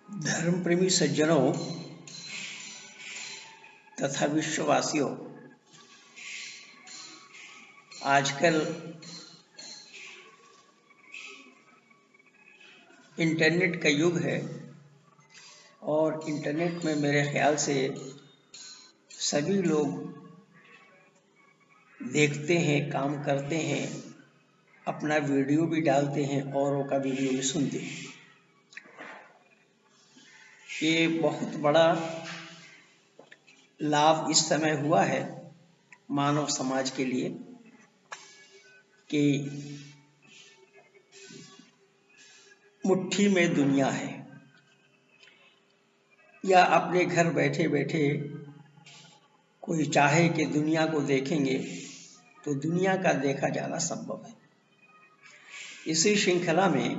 धर्म प्रेमी सज्जनों तथा विश्ववासियों, आजकल इंटरनेट का युग है और इंटरनेट में मेरे ख्याल से सभी लोग देखते हैं, काम करते हैं, अपना वीडियो भी डालते हैं, औरों का वीडियो भी सुनते हैं। ये बहुत बड़ा लाभ इस समय हुआ है मानव समाज के लिए कि मुट्ठी में दुनिया है, या अपने घर बैठे बैठे कोई चाहे कि दुनिया को देखेंगे तो दुनिया का देखा जाना संभव है। इसी श्रृंखला में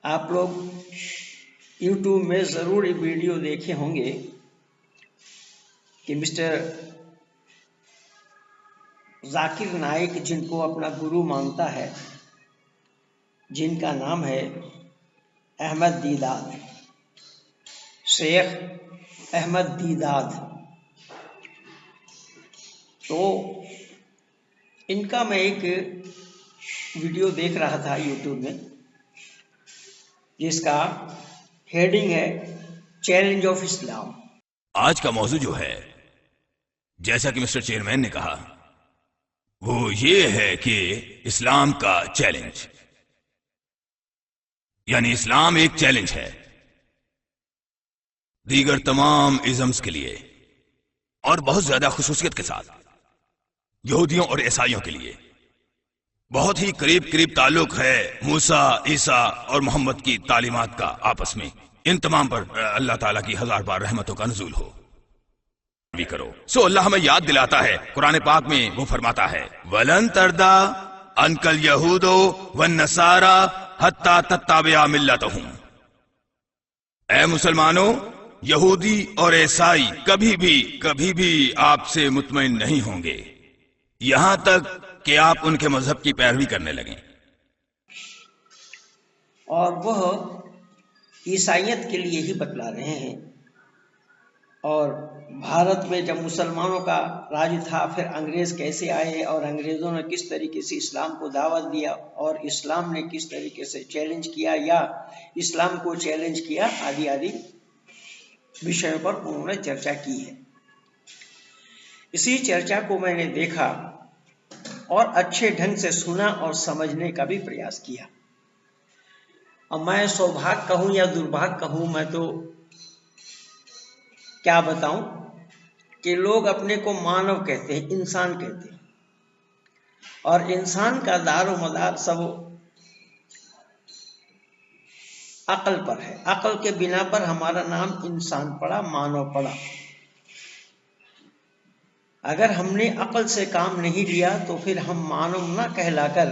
आप लोग YouTube में ज़रूर एक वीडियो देखे होंगे कि मिस्टर जाकिर नाइक, जिनको अपना गुरु मानता है, जिनका नाम है अहमद दीदाद, शेख अहमद दीदाद, तो इनका मैं एक वीडियो देख रहा था YouTube में, जिसका हेडिंग है चैलेंज ऑफ इस्लाम। आज का मौजू जो है, जैसा कि मिस्टर चेयरमैन ने कहा, वो ये है कि इस्लाम का चैलेंज, यानी इस्लाम एक चैलेंज है दीगर तमाम इज़म्स के लिए, और बहुत ज्यादा खुसूसियत के साथ यहूदियों और ईसाइयों के लिए बहुत ही करीब करीब ताल्लुक है मूसा, ईसा और मोहम्मद की तालीमात का आपस में। इन तमाम पर अल्लाह ताला की 1000 बार रहमतों का नुज़ूल हो भी करो। सो अल्लाह हमें याद दिलाता है, कुरान पाक में वो फरमाता है, वलन तरदा अनकल यहूदो वन नसारा हत्ता तत्ताबिया मिल्लतहुम। ऐ मुसलमानों, यहूदी और ईसाई कभी भी आपसे मुतमईन नहीं होंगे यहां तक कि आप उनके मजहब की पैरवी करने लगें। और वह ईसाइयत के लिए ही बतला रहे हैं। और भारत में जब मुसलमानों का राज था, फिर अंग्रेज कैसे आए और अंग्रेज़ों ने किस तरीके से इस्लाम को दावत दिया और इस्लाम ने किस तरीके से चैलेंज किया या इस्लाम को चैलेंज किया, आदि आदि विषयों पर उन्होंने चर्चा की है। इसी चर्चा को मैंने देखा और अच्छे ढंग से सुना और समझने का भी प्रयास किया। अब मैं सौभाग्य कहूँ या दुर्भाग्य कहूँ, मैं तो क्या बताऊं कि लोग अपने को मानव कहते हैं, इंसान कहते हैं, और इंसान का दारो मदार सब अकल पर है। अकल के बिना पर हमारा नाम इंसान पड़ा, मानव पड़ा। अगर हमने अकल से काम नहीं लिया तो फिर हम मानव न कहलाकर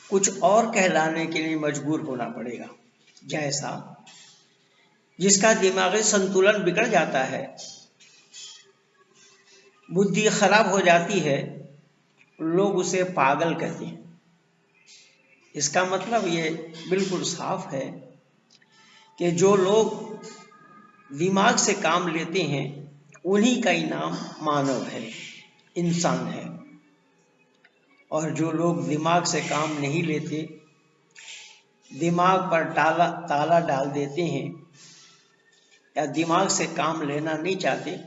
कुछ और कहलाने के लिए मजबूर होना पड़ेगा। जैसा जिसका दिमागी संतुलन बिगड़ जाता है, बुद्धि खराब हो जाती है, लोग उसे पागल कहते हैं। इसका मतलब ये बिल्कुल साफ है कि जो लोग दिमाग से काम लेते हैं उन्हीं का ही नाम मानव है, इंसान है। और जो लोग दिमाग से काम नहीं लेते, दिमाग पर ताला डाल देते हैं या दिमाग से काम लेना नहीं चाहते,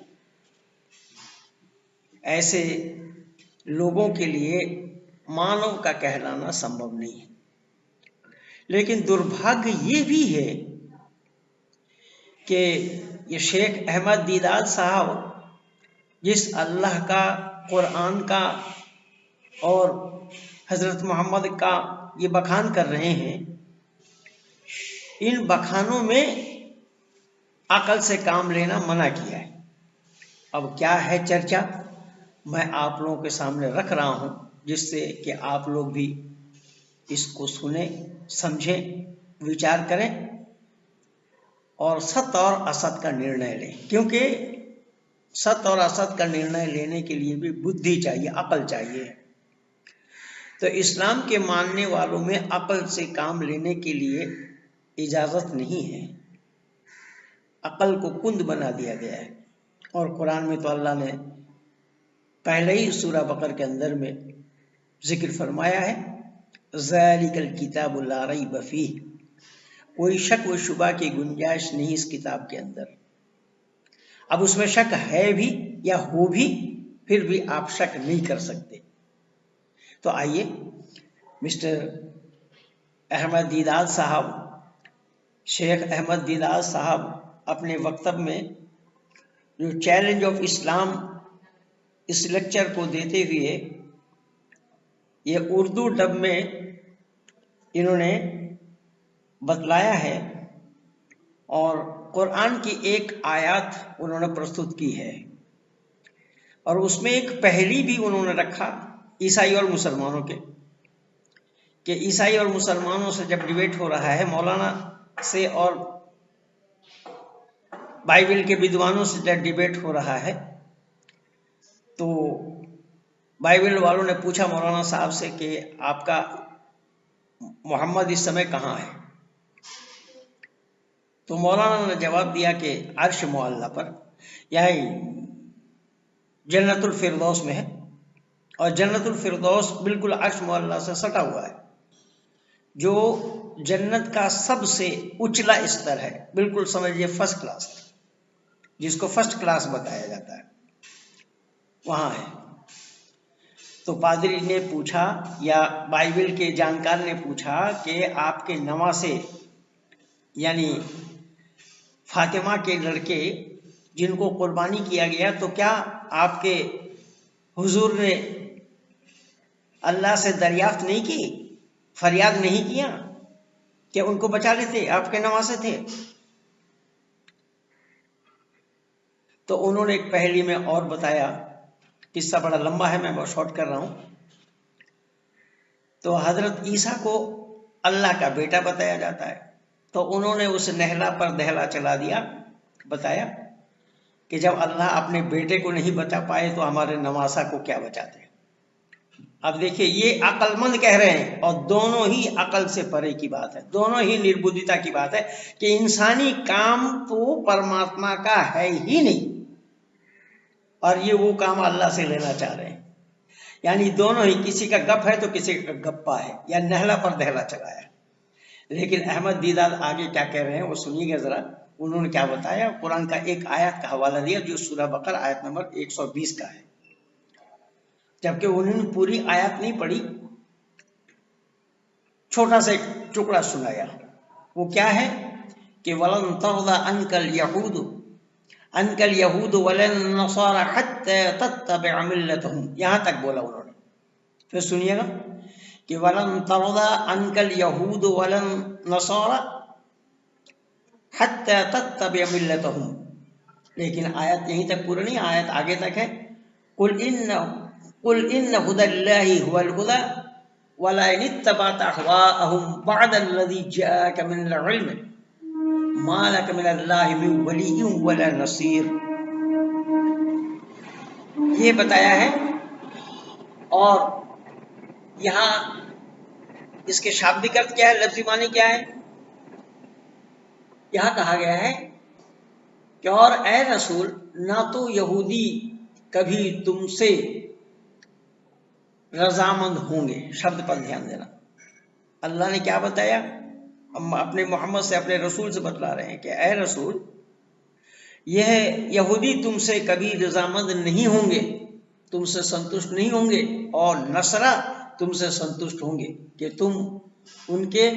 ऐसे लोगों के लिए मानव का कहलाना संभव नहीं है। लेकिन दुर्भाग्य ये भी है कि ये शेख अहमद दीदाद साहब, जिस अल्लाह का, कुरान का और हज़रत मोहम्मद का ये बखान कर रहे हैं, इन बखानों में अकल से काम लेना मना किया है। अब क्या है चर्चा, मैं आप लोगों के सामने रख रहा हूं, जिससे कि आप लोग भी इसको सुने, समझें, विचार करें और सत्य और असत का निर्णय लें। क्योंकि सत्य और असत का निर्णय लेने के लिए भी बुद्धि चाहिए, अकल चाहिए। तो इस्लाम के मानने वालों में अकल से काम लेने के लिए इजाज़त नहीं है। अकल को कुंद बना दिया गया है। और कुरान में तो अल्लाह ने पहले ही सूरह बकर के अंदर में जिक्र फरमाया है, ज़ालिकल किताबु ला रैब फीह, कोई शक व शुबा की गुंजाइश नहीं इस किताब के अंदर। अब उसमें शक है भी या हो भी, फिर भी आप शक नहीं कर सकते। तो आइए मिस्टर अहमद दीदार साहब, शेख अहमद दीदार साहब अपने वक्तव्य में जो चैलेंज ऑफ इस्लाम इस लेक्चर को देते हुए ये उर्दू डब में इन्होंने बतलाया है और कुरान की एक आयत उन्होंने प्रस्तुत की है और उसमें एक पहेली भी उन्होंने रखा ईसाई और मुसलमानों के, कि ईसाई और मुसलमानों से जब डिबेट हो रहा है, मौलाना से और बाइबल के विद्वानों से जब डिबेट हो रहा है, तो बाइबल वालों ने पूछा मौलाना साहब से कि आपका मोहम्मद इस समय कहाँ है? तो मौलाना ने जवाब दिया कि अर्श मुअल्ला पर, यानी जन्नतुल फिरदौस में है, और जन्नतुल फिरदौस बिल्कुल अर्श मुअल्ला से सटा हुआ है, जो जन्नत का सबसे उचला स्तर है, बिल्कुल समझिए फर्स्ट क्लास, जिसको फर्स्ट क्लास बताया जाता है, वहाँ है। तो पादरी ने पूछा या बाइबल के जानकार ने पूछा कि आपके नवासे यानी फातिमा के लड़के जिनको कुर्बानी किया गया, तो क्या आपके हुजूर ने अल्लाह से दरियाफ्त नहीं की, फरियाद नहीं किया कि उनको बचा लेते, आपके नवासे थे? तो उन्होंने एक पहेली में और बताया, किस्सा बड़ा लंबा है, मैं बहुत शॉर्ट कर रहा हूं। तो हजरत ईसा को अल्लाह का बेटा बताया जाता है, तो उन्होंने उस नहला पर दहला चला दिया, बताया कि जब अल्लाह अपने बेटे को नहीं बचा पाए तो हमारे नवासा को क्या बचाते। अब देखिए, ये अक्लमंद कह रहे हैं और दोनों ही अकल से परे की बात है, दोनों ही निर्बुद्धिता की बात है कि इंसानी काम तो परमात्मा का है ही नहीं और ये वो काम अल्लाह से लेना चाह रहे हैं। यानी दोनों ही, किसी का गप है तो किसी का गप्पा है, या नहला पर दहला चलाया। लेकिन अहमद दीदार आगे क्या कह रहे हैं वो सुनिएगा जरा। उन्होंने क्या बताया, कुरान का एक आयत का हवाला दिया जो सूरह बकर आयत नंबर 120 का है, जबकि उन्होंने पूरी आयत नहीं पढ़ी, छोटा सा एक टुकड़ा सुनाया। वो क्या है कि वलन तर्दा अनकल यहूद वलन नसारा हत्ता तत्तबिअ मिल्लतहुम, यहां तक बोला उन्होंने। फिर सुनिएगा कि वलन तर्दा अनकल यहूद वलन नसारा हत्ता तत्तबिअ मिल्लतहुम, लेकिन आयत यहीं तक पूरी नहीं, आयत आगे तक है, कुल इन हुदल्लाहि हुवल हुदा वला इन इत्तबअत अहवाअहुम बअदल्लज़ी जाअक मिनल इल्म मा लक मिनल्लाहि मिन वलिय्यिन वला नसीर। ये बताया है। और यहाँ इसके शाब्दिक अर्थ क्या है, लफ्जी मानी क्या है? यहाँ कहा गया है कि और ए रसूल, ना तो यहूदी कभी तुमसे रजामंद होंगे, शब्द पर ध्यान देना। अल्लाह ने क्या बताया, हम अपने मोहम्मद से, अपने रसूल से बतला रहे हैं कि ए रसूल, यह यहूदी तुमसे कभी रजामंद नहीं होंगे, तुमसे संतुष्ट नहीं होंगे, और नसरा तुमसे संतुष्ट होंगे कि तुम उनके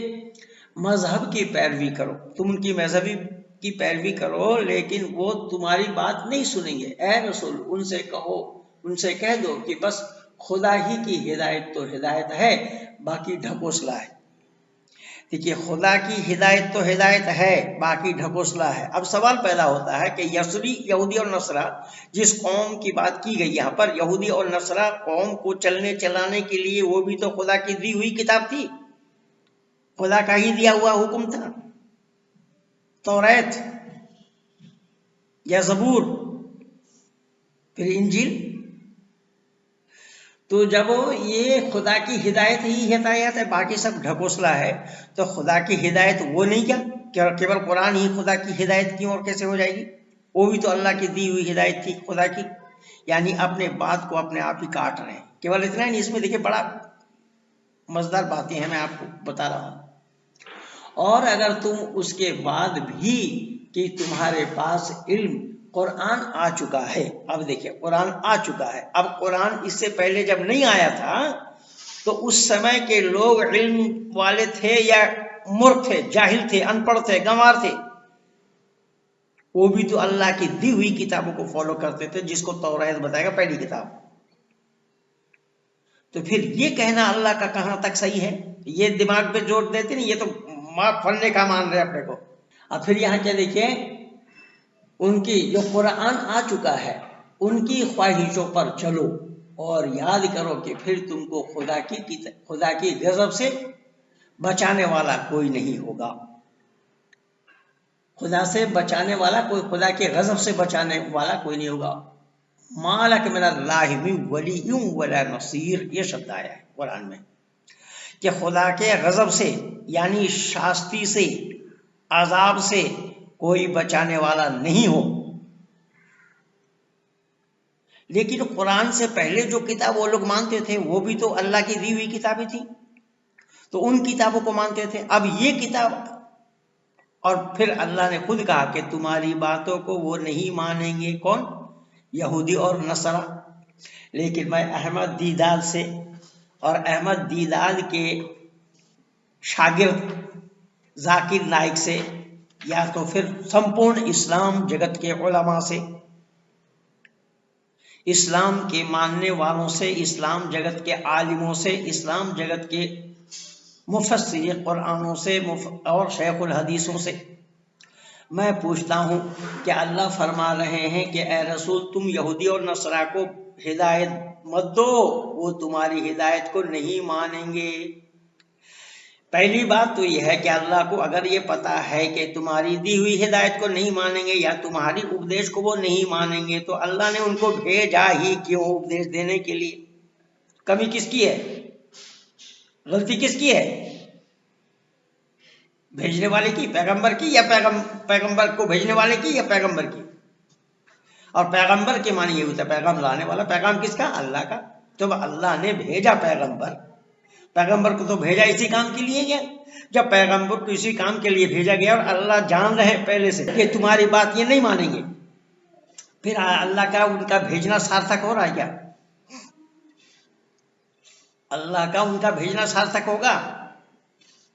मजहब की पैरवी करो, तुम उनकी मजहबी की पैरवी करो, लेकिन वो तुम्हारी बात नहीं सुनेंगे। ए रसूल, उनसे कहो, उनसे कह दो कि बस खुदा ही की हिदायत तो हिदायत है, बाकी ढकोसला है। देखिए, खुदा की हिदायत तो हिदायत है, बाकी ढकोसला है। अब सवाल पैदा होता है कि यहूदी और नसरा, जिस कौम की बात की गई यहाँ पर, यहूदी और नसरा कौम को चलने चलाने के लिए वो भी तो खुदा की दी हुई किताब थी, खुदा का ही दिया हुआ हुक्म था। तौरात या ज़बूर, फिर इंजील। तो जब ये खुदा की हिदायत ही हिदायत है, बाकी सब ढकोसला है, तो खुदा की हिदायत वो नहीं क्या केवल कुरान ही खुदा की हिदायत क्यों और कैसे हो जाएगी? वो भी तो अल्लाह की दी हुई हिदायत थी खुदा की। यानी अपने बात को अपने आप ही काट रहे हैं। केवल इतना नहीं, इसमें देखिए बड़ा मजेदार बातें हैं, मैं आपको बता रहा हूं। और अगर तुम उसके बाद भी कि तुम्हारे पास इल्म कुरान आ चुका है, अब देखिए कुरान आ चुका है, अब कुरान इससे पहले जब नहीं आया था तो उस समय के लोग इल्म वाले थे या मूर्ख थे, जाहिल थे, अनपढ़ थे, गंवार थे, वो भी तो अल्लाह की दी हुई किताबों को फॉलो करते थे, जिसको तौरात बताएगा पहली किताब। तो फिर ये कहना अल्लाह का कहां तक सही है? ये दिमाग पे जोर देते नहीं, ये तो फलने का मान रहे अपने को। अब फिर यहाँ क्या देखिए, उनकी जो कुरान आ चुका है उनकी ख्वाहिशों पर चलो और याद करो कि फिर तुमको खुदा की गजब से बचाने वाला कोई नहीं होगा। खुदा से बचाने वाला कोई, खुदा के गजब से बचाने वाला कोई नहीं होगा। मालक मिनल्लाहि मिन वलिय्युम वला नसीर, ये शब्द आया है कुरान में कि खुदा के गजब से यानी शास्ति से, अजाब से कोई बचाने वाला नहीं हो। लेकिन कुरान से पहले जो किताब वो लोग मानते थे वो भी तो अल्लाह की दी हुई किताबें थी, तो उन किताबों को मानते थे। अब ये किताब, और फिर अल्लाह ने खुद कहा कि तुम्हारी बातों को वो नहीं मानेंगे, कौन? यहूदी और नसरा। लेकिन मैं अहमद दीदाद से और अहमद दीदाद के शागिर्द जाकिर नाइक से, या तो फिर संपूर्ण इस्लाम जगत के उलमा से, इस्लाम के मानने वालों से, इस्लाम जगत के आलिमों से, इस्लाम जगत के मुफस्सिर कुरानों से और शेखुल हदीसों से मैं पूछता हूँ कि अल्लाह फरमा रहे हैं कि ए रसूल तुम यहूदी और नसरा को हिदायत मत दो, वो तुम्हारी हिदायत को नहीं मानेंगे। पहली बात तो यह है कि अल्लाह को अगर ये पता है कि तुम्हारी दी हुई हिदायत को नहीं मानेंगे या तुम्हारी उपदेश को वो नहीं मानेंगे, तो अल्लाह ने उनको भेजा ही क्यों? उपदेश देने के लिए। कमी किसकी है? गलती किसकी है? भेजने वाले की, पैगंबर की, या पैगंबर को भेजने वाले की, या पैगंबर की? और पैगंबर के माने ये होता है पैगाम लाने वाला। पैगाम किसका? अल्लाह का। तो अल्लाह ने भेजा पैगंबर को तो भेजा इसी काम के लिए गया। जब पैगंबर को इसी काम के लिए भेजा गया और अल्लाह जान रहे पहले से कि तुम्हारी बात ये नहीं मानेंगे, फिर अल्लाह का उनका भेजना सार्थक हो रहा है क्या? अल्लाह का उनका भेजना सार्थक होगा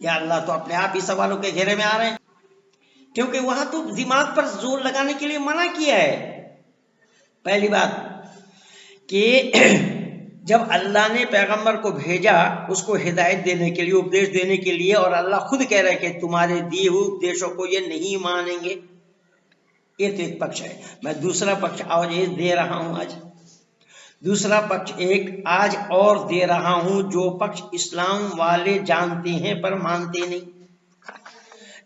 या अल्लाह तो अपने आप ही सवालों के घेरे में आ रहे हैं? क्योंकि वहां तो दिमाग पर जोर लगाने के लिए मना किया है। पहली बात कि जब अल्लाह ने पैगंबर को भेजा उसको हिदायत देने के लिए, उपदेश देने के लिए, और अल्लाह खुद कह रहे कि तुम्हारे दिए हुए उपदेशों को ये नहीं मानेंगे, ये तो एक पक्ष है। मैं दूसरा पक्ष आज ये दे रहा हूं, आज दूसरा पक्ष एक आज और दे रहा हूं, जो पक्ष इस्लाम वाले जानते हैं पर मानते नहीं।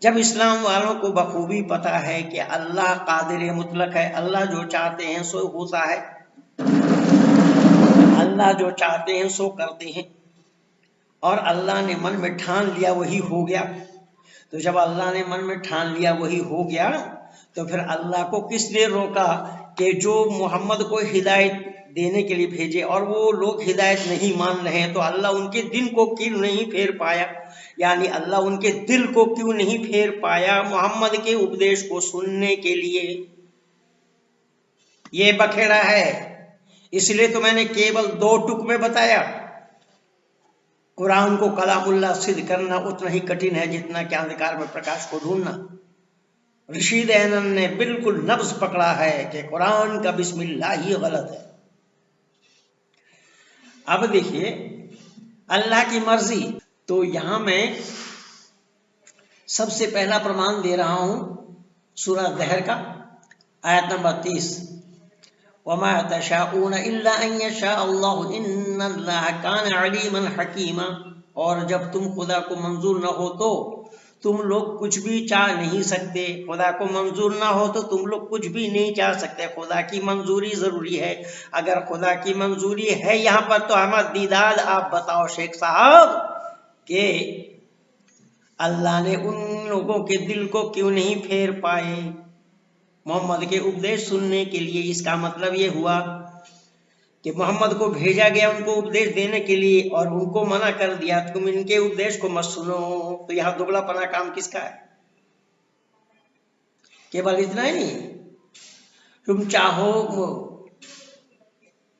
जब इस्लाम वालों को बखूबी पता है कि अल्लाह कादिर मुतलक है, अल्लाह जो चाहते हैं सो होता है, अल्लाह जो चाहते हैं सो करते हैं, और अल्लाह ने मन में ठान लिया वही हो गया। तो जब अल्लाह ने मन में ठान लिया वही हो गया, तो फिर अल्लाह को किसने रोका कि जो मोहम्मद को हिदायत देने के लिए भेजे और वो लोग हिदायत नहीं मान रहे हैं, तो अल्लाह उनके दिल को क्यों नहीं फेर पाया? यानी अल्लाह उनके दिल को क्यों नहीं फेर पाया मोहम्मद के उपदेश को सुनने के लिए? ये बखेड़ा है। इसलिए तो मैंने केवल 2 टुक में बताया। कुरान को कलामुल्लाह सिद्ध करना उतना ही कठिन है जितना कि अंधकार में प्रकाश को ढूंढना। रशीद ऐनन ने बिल्कुल नब्ज पकड़ा है कि कुरान का बिस्मिल्लाह ही गलत है। अब देखिए अल्लाह की मर्जी, तो यहां मैं सबसे पहला प्रमाण दे रहा हूं सूरह दहर का आयत नंबर 30, वमा तशाऊन इल्ला अन यशा अल्लाहु इन्नल्लाह कान अलीमन हकीमा। और जब तुम खुदा को मंजूर न हो तो तुम लोग कुछ भी चाह नहीं सकते, खुदा को मंजूर ना हो तो तुम लोग कुछ भी नहीं चाह सकते। खुदा की मंजूरी जरूरी है। अगर खुदा की मंजूरी है यहाँ पर तो अहमद दीदार आप बताओ शेख साहब कि अल्लाह ने उन लोगों के दिल को क्यों नहीं फेर पाए मोहम्मद के उपदेश सुनने के लिए। इसका मतलब ये हुआ कि मोहम्मद को भेजा गया उनको उपदेश देने के लिए और उनको मना कर दिया तुम इनके उपदेश को मत सुनो। तो यहाँ दुगलापना काम किसका है? केवल इतना ही नहीं, तुम चाहो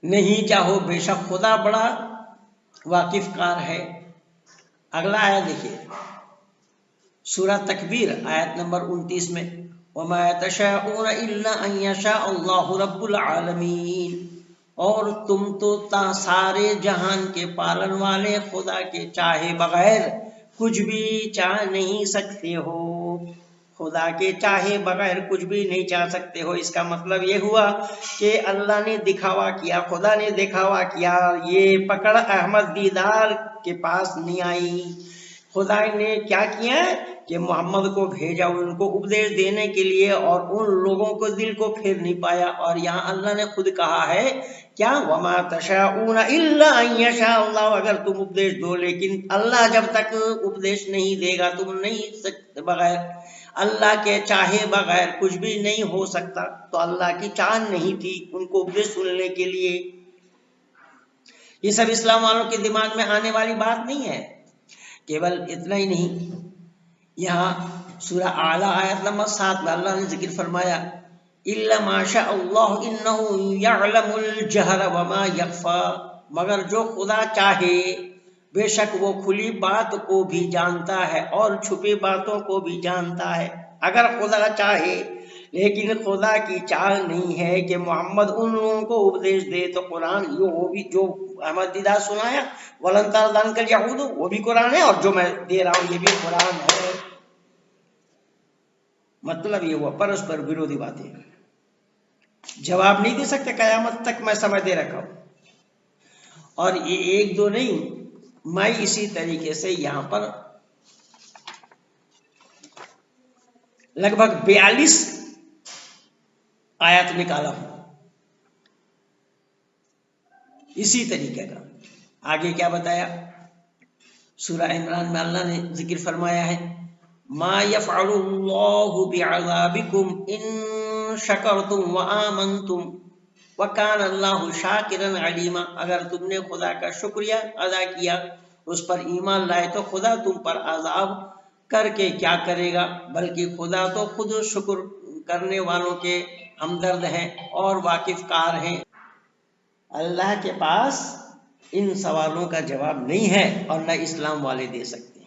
नहीं चाहो, बेशक खुदा बड़ा वाकिफकार है। अगला आयत देखिए, सूरह तकबीर आयत नंबर 29 में, वमा तशाऊन इल्ला अन यशा अल्लाहु रब्बुल आलमीन, और तुम तो सारे जहान के पालन वाले खुदा के चाहे बगैर कुछ भी चाह नहीं सकते हो। खुदा के चाहे बगैर कुछ भी नहीं चाह सकते हो। इसका मतलब ये हुआ कि अल्लाह ने दिखावा किया, खुदा ने दिखावा किया, ये पकड़ अहमद दीदार के पास नहीं आई। खुदा ने क्या किया कि मोहम्मद को भेजा उनको उपदेश देने के लिए और उन लोगों को दिल को फेर नहीं पाया। और यहाँ अल्लाह ने खुद कहा है क्या, वमा तशाऊन इल्ला अन यशा अल्लाह, अगर तुम उपदेश दो, लेकिन अल्लाह जब तक उपदेश नहीं देगा तुम नहीं सकते, बगैर अल्लाह के चाहे बगैर कुछ भी नहीं हो सकता। तो अल्लाह की चाह नहीं थी उनको उपदेश सुनने के लिए। ये सब इस्लाम वालों के दिमाग में आने वाली बात नहीं है। केवल इतना ही नहीं, यहाँ सूरह आला आयत नंबर 7 में अल्लाह ने जिक्र फरमाया, इल्ला माशा अल्लाह इन्नहु यअलमुल जहर वमा यख्फा, मगर जो खुदा चाहे बेशक वो खुली बात को भी जानता है और छुपी बातों को भी जानता है। अगर खुदा चाहे, लेकिन खुदा की चाह नहीं है कि मोहम्मद उन लोगों को उपदेश दे। तो कुरान वो भी जो अहमद दीदार सुनाया वलन तरदन कल यहूद, वो भी कुरान है, और जो मैं दे रहा हूँ ये भी कुरान है। मतलब ये हुआ परस्पर विरोधी बातें, जवाब नहीं दे सकते, कयामत तक मैं समय दे रखा हूं। और ये एक दो नहीं, मैं इसी तरीके से यहां पर लगभग 42 आयत निकाला हूं इसी तरीके का। आगे क्या बताया, सूरह इमरान में अल्लाह ने जिक्र फरमाया है, मा यफ़अलुल्लाहु बिअज़ाबिकुम इन शकरतुम व आमनतुम व कान अल्लाहु शाकिरन अलीमा, अगर तुमने खुदा का शुक्रिया अदा किया, उस पर ईमान लाए, तो खुदा तुम पर अजाब करके क्या करेगा, बल्कि खुदा तो खुद शुक्र करने वालों के हमदर्द हैं और वाकिफकार हैं। अल्लाह के पास इन सवालों का जवाब नहीं है और न इस्लाम वाले दे सकते।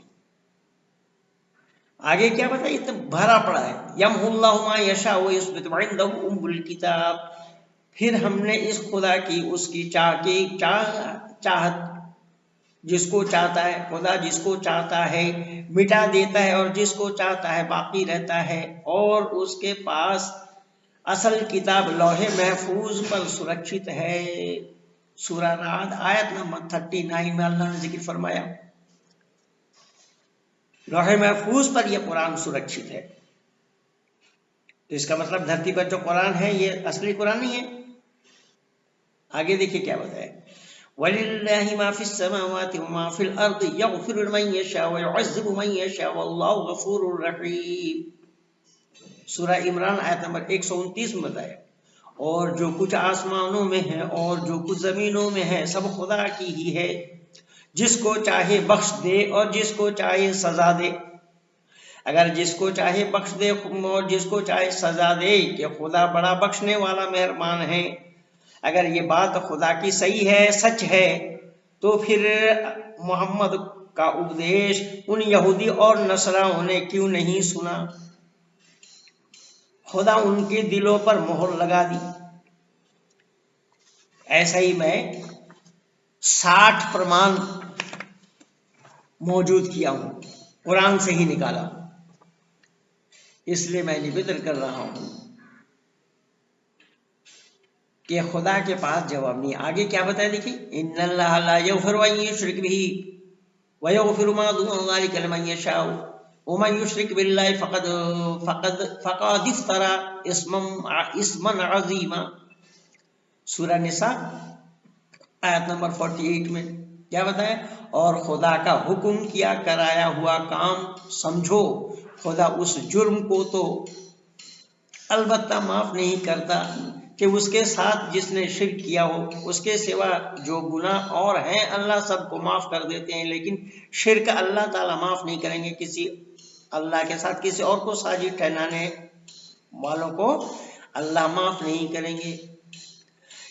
आगे क्या बताइए, तो भरा पड़ा है, यमहुल्लाहु मा यशा व युस्बित व इंदहु उम्मुल किताब। फिर हमने इस खुदा की उसकी चाहत, जिसको चाहता है खुदा, जिसको चाहता है मिटा देता है और जिसको चाहता है बाकी रहता है। और उसके पास असल किताब लौहे महफूज पर सुरक्षित है। सूरह राद आयत नंबर 39 में अल्लाह ने जिक्र फरमाया, लौहे महफूज पर यह कुरान सुरक्षित है। तो इसका मतलब धरती पर जो कुरान है ये असली कुरान नहीं है। आगे देखिए क्या बताया, वलिल्लाहि मा फिस समावाति व मा फिल अर्दि यगफिरु लिमन यशा व युअज़्ज़िबु मन यशा वल्लाहु गफूरुर रहीम। सूरह इमरान आयत नंबर 129 में बताया, और जो कुछ आसमानों में है और जो कुछ जमीनों में है सब खुदा की ही है, जिसको चाहे बख्श दे और जिसको चाहे सजा दे। अगर जिसको चाहे बख्श दे और जिसको चाहे सजा दे, कि खुदा बड़ा बख्शने वाला मेहरबान है। अगर ये बात खुदा की सही है, सच है, तो फिर मोहम्मद का उपदेश उन यहूदी और नसराओं ने क्यों नहीं सुना? खुदा उनके दिलों पर मोहर लगा दी। ऐसा ही मैं 60 प्रमाण मौजूद किया हूं, कुरान से ही निकाला, इसलिए मैं निवेदन कर रहा हूं कि खुदा के पास जवाब नहीं। आगे क्या बताया देखिए, इन्नल्लाह ला यग़फ़िरु अन युश्रक बिही व यग़फ़िरु मा दून ज़ालिका लिमन यशा। वमन युश्रिक बिल्लाहि फक़द इफ्तरा इस्मन अज़ीमा। सूरह निसा आयत नंबर 48 में क्या बताया? और खुदा का हुक्म किया कराया हुआ काम समझो, खुदा उस जुर्म को तो अलबत्ता माफ नहीं करता कि उसके साथ जिसने शिर्क किया हो। उसके सिवा जो गुनाह और हैं अल्लाह सबको माफ कर देते हैं, लेकिन शिर्क अल्लाह ताला माफ नहीं करेंगे। किसी अल्लाह के साथ किसी और को साजिद ठहराने वालों को अल्लाह माफ नहीं करेंगे।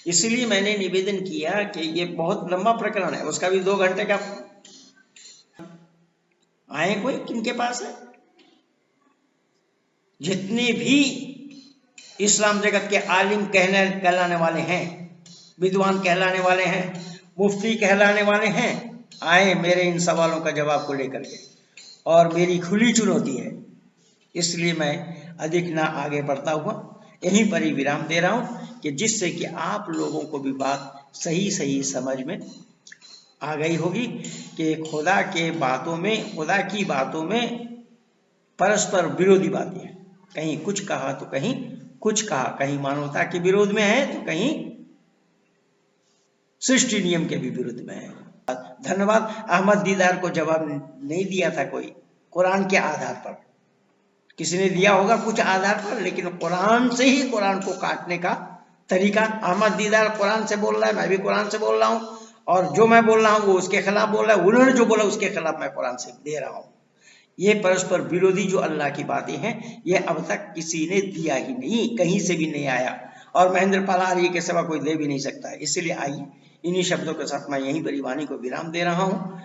इसलिए मैंने निवेदन किया कि ये बहुत लंबा प्रकरण है, उसका भी 2 घंटे का। आए कोई किनके पास है? जितने भी इस्लाम जगत के आलिम कहलाने वाले हैं, विद्वान कहलाने वाले हैं, मुफ्ती कहलाने वाले हैं, आए मेरे इन सवालों का जवाब को लेकर के। और मेरी खुली चुनौती है, इसलिए मैं अधिक ना आगे बढ़ता हुआ यहीं पर ही विराम दे रहा हूं कि जिससे कि आप लोगों को भी बात सही सही समझ में आ गई होगी कि खुदा की बातों में परस्पर विरोधी बातें हैं। कहीं कुछ कहा तो कहीं कुछ कहा, कहीं मानवता के विरोध में है तो कहीं सृष्टि नियम के भी विरुद्ध में है। धन्यवाद। अहमद दीदार को जवाब नहीं दिया था कोई कुरान के आधार पर, किसी ने दिया होगा कुछ आधार पर, लेकिन कुरान से ही कुरान को काटने का तरीका। अहमद दीदार कुरान से बोल रहा है, मैं भी कुरान से बोल रहा हूँ, और जो मैं बोल रहा हूँ वो उसके खिलाफ बोल रहा है, उन्होंने जो बोला उसके खिलाफ मैं कुरान से दे रहा हूँ। ये परस्पर विरोधी जो अल्लाह की बातें हैं, ये अब तक किसी ने दिया ही नहीं, कहीं से भी नहीं आया, और महेंद्र पाल आर्य के सिवा कोई दे भी नहीं सकता है। इसलिए आइए इन्हीं शब्दों के साथ मैं यहीं पर वाणी को विराम दे रहा हूँ।